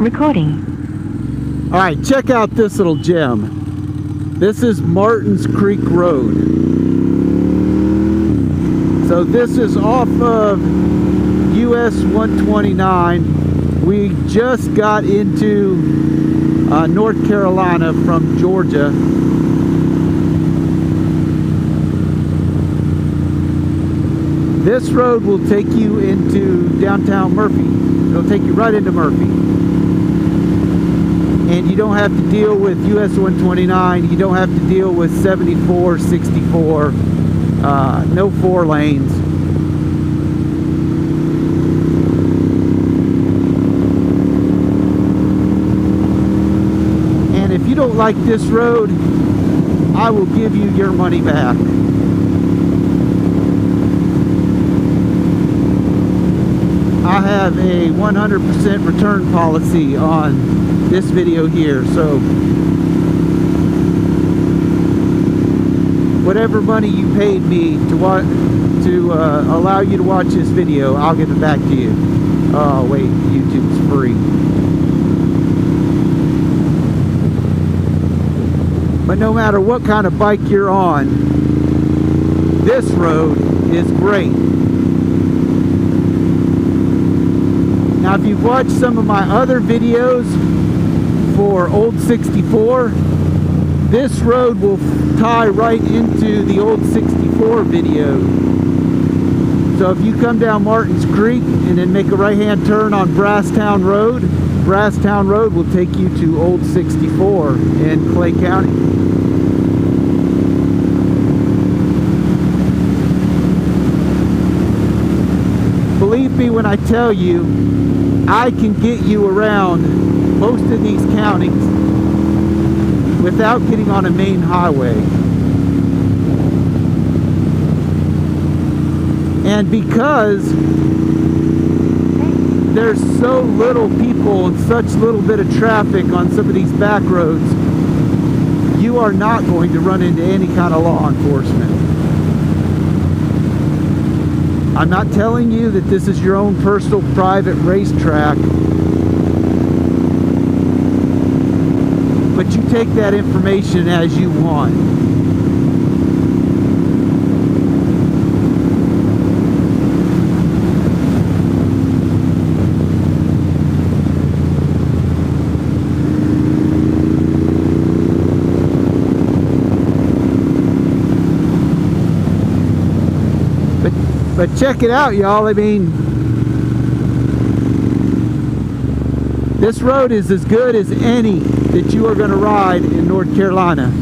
Recording. All right, check out this little gem. This is Martins Creek Road. So this is off of US 129. We just got into North Carolina from Georgia. This road will take you into downtown Murphy. It'll take you right into Murphy. And you don't have to deal with US 129. You don't have to deal with 74, 64. No 4 lanes. And if you don't like this road, I will give you your money back. I have a 100% return policy on this video here, so whatever money you paid me to allow you to watch this video, I'll give it back to you. Oh wait, YouTube's free. But no matter what kind of bike you're on, this road is great. Now, if you've watched some of my other videos for Old 64, this road will tie right into the Old 64 video. So if you come down Martins Creek and then make a right-hand turn on Brasstown Road will take you to Old 64 in Clay County. Believe me when I tell you, I can get you around most of these counties without getting on a main highway. And because there's so little people and such little bit of traffic on some of these back roads, you are not going to run into any kind of law enforcement. I'm not telling you that this is your own personal private racetrack, but you take that information as you want. But check it out, y'all. I mean, this road is as good as any that you are going to ride in North Carolina.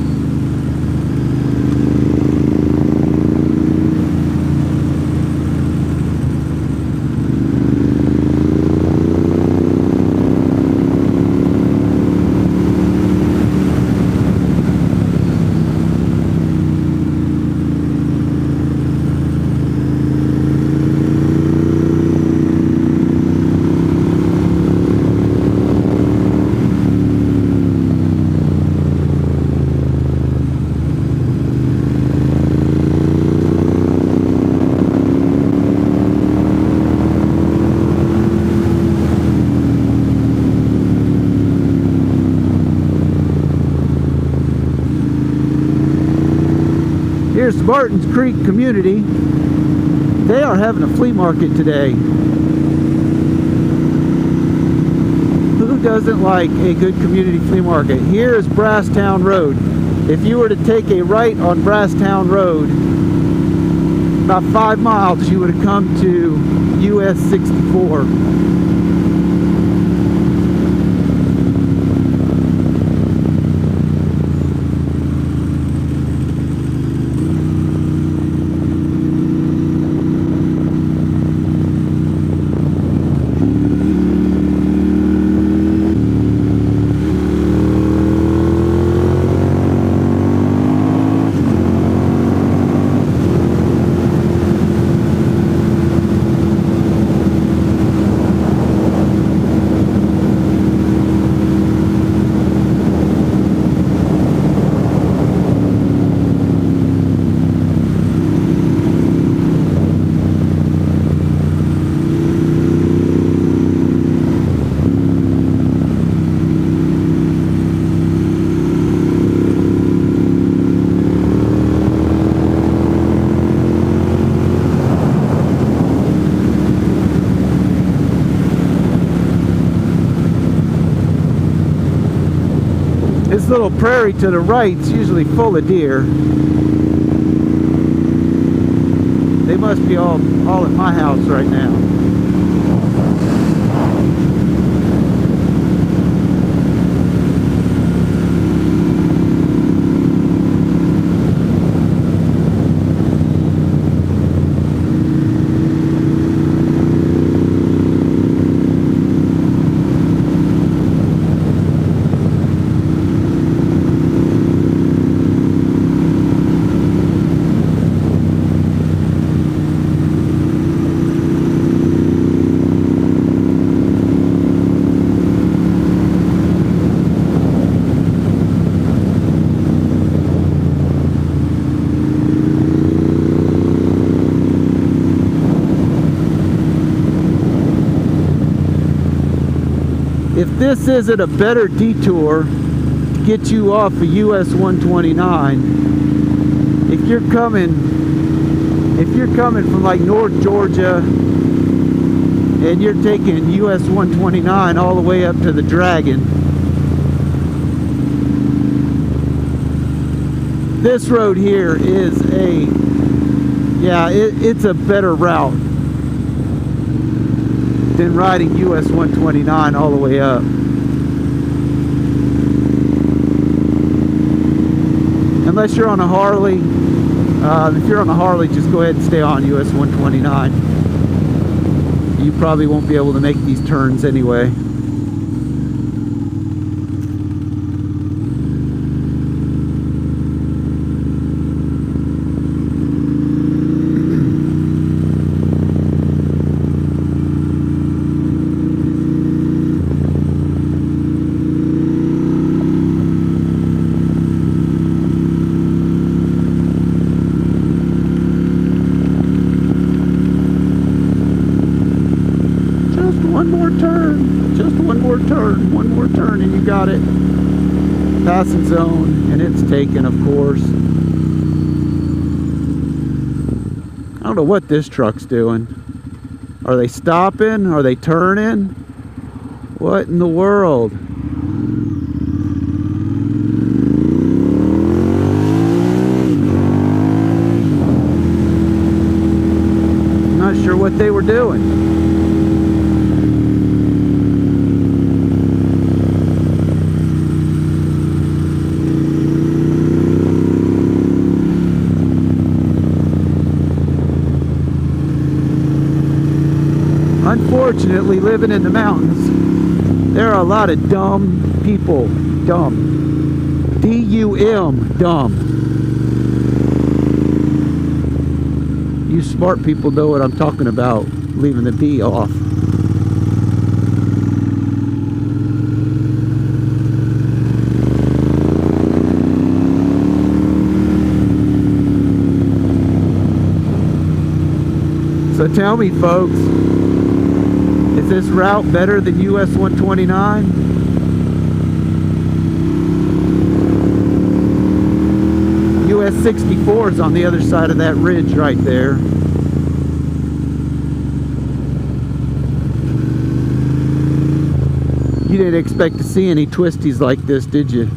Here's the Martins Creek community. They are having a flea market today. Who doesn't like a good community flea market? Here is Brasstown Road. If you were to take a right on Brasstown Road, about 5 miles, you would have come to US 64. little prairie to the right is usually full of deer. They must be all at my house right now. If this isn't a better detour to get you off of US 129, if you're coming from like North Georgia and you're taking US 129 all the way up to the Dragon, this road here is it's a better route than riding US 129 all the way up. Unless you're on a Harley. If you're on a Harley, just go ahead and stay on US 129. You probably won't be able to make these turns anyway. One more turn and you got it. Passing zone, and it's taken, of course. I don't know what this truck's doing. Are they stopping? Are they turning? What in the world? I'm not sure what they were doing. Unfortunately, living in the mountains, there are a lot of dumb people. Dumb. D-U-M, dumb. You smart people know what I'm talking about, leaving the D off. So tell me, folks, is this route better than US 129? US 64 is on the other side of that ridge right there. You didn't expect to see any twisties like this, did you?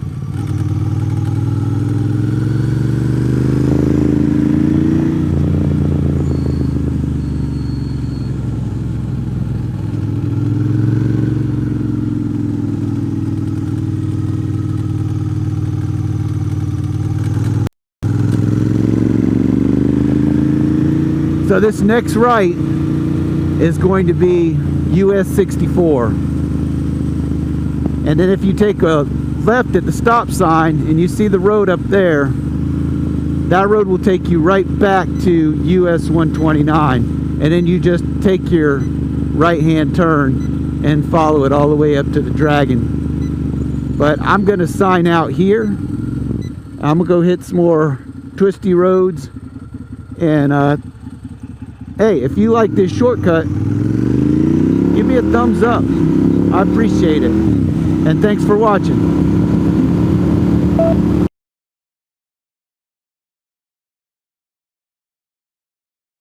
So this next right is going to be US 64. And then if you take a left at the stop sign and you see the road up there, that road will take you right back to US 129. And then you just take your right-hand turn and follow it all the way up to the Dragon. But I'm going to sign out here. I'm going to go hit some more twisty roads. And hey, if you like this shortcut, give me a thumbs up. I appreciate it. And thanks for watching.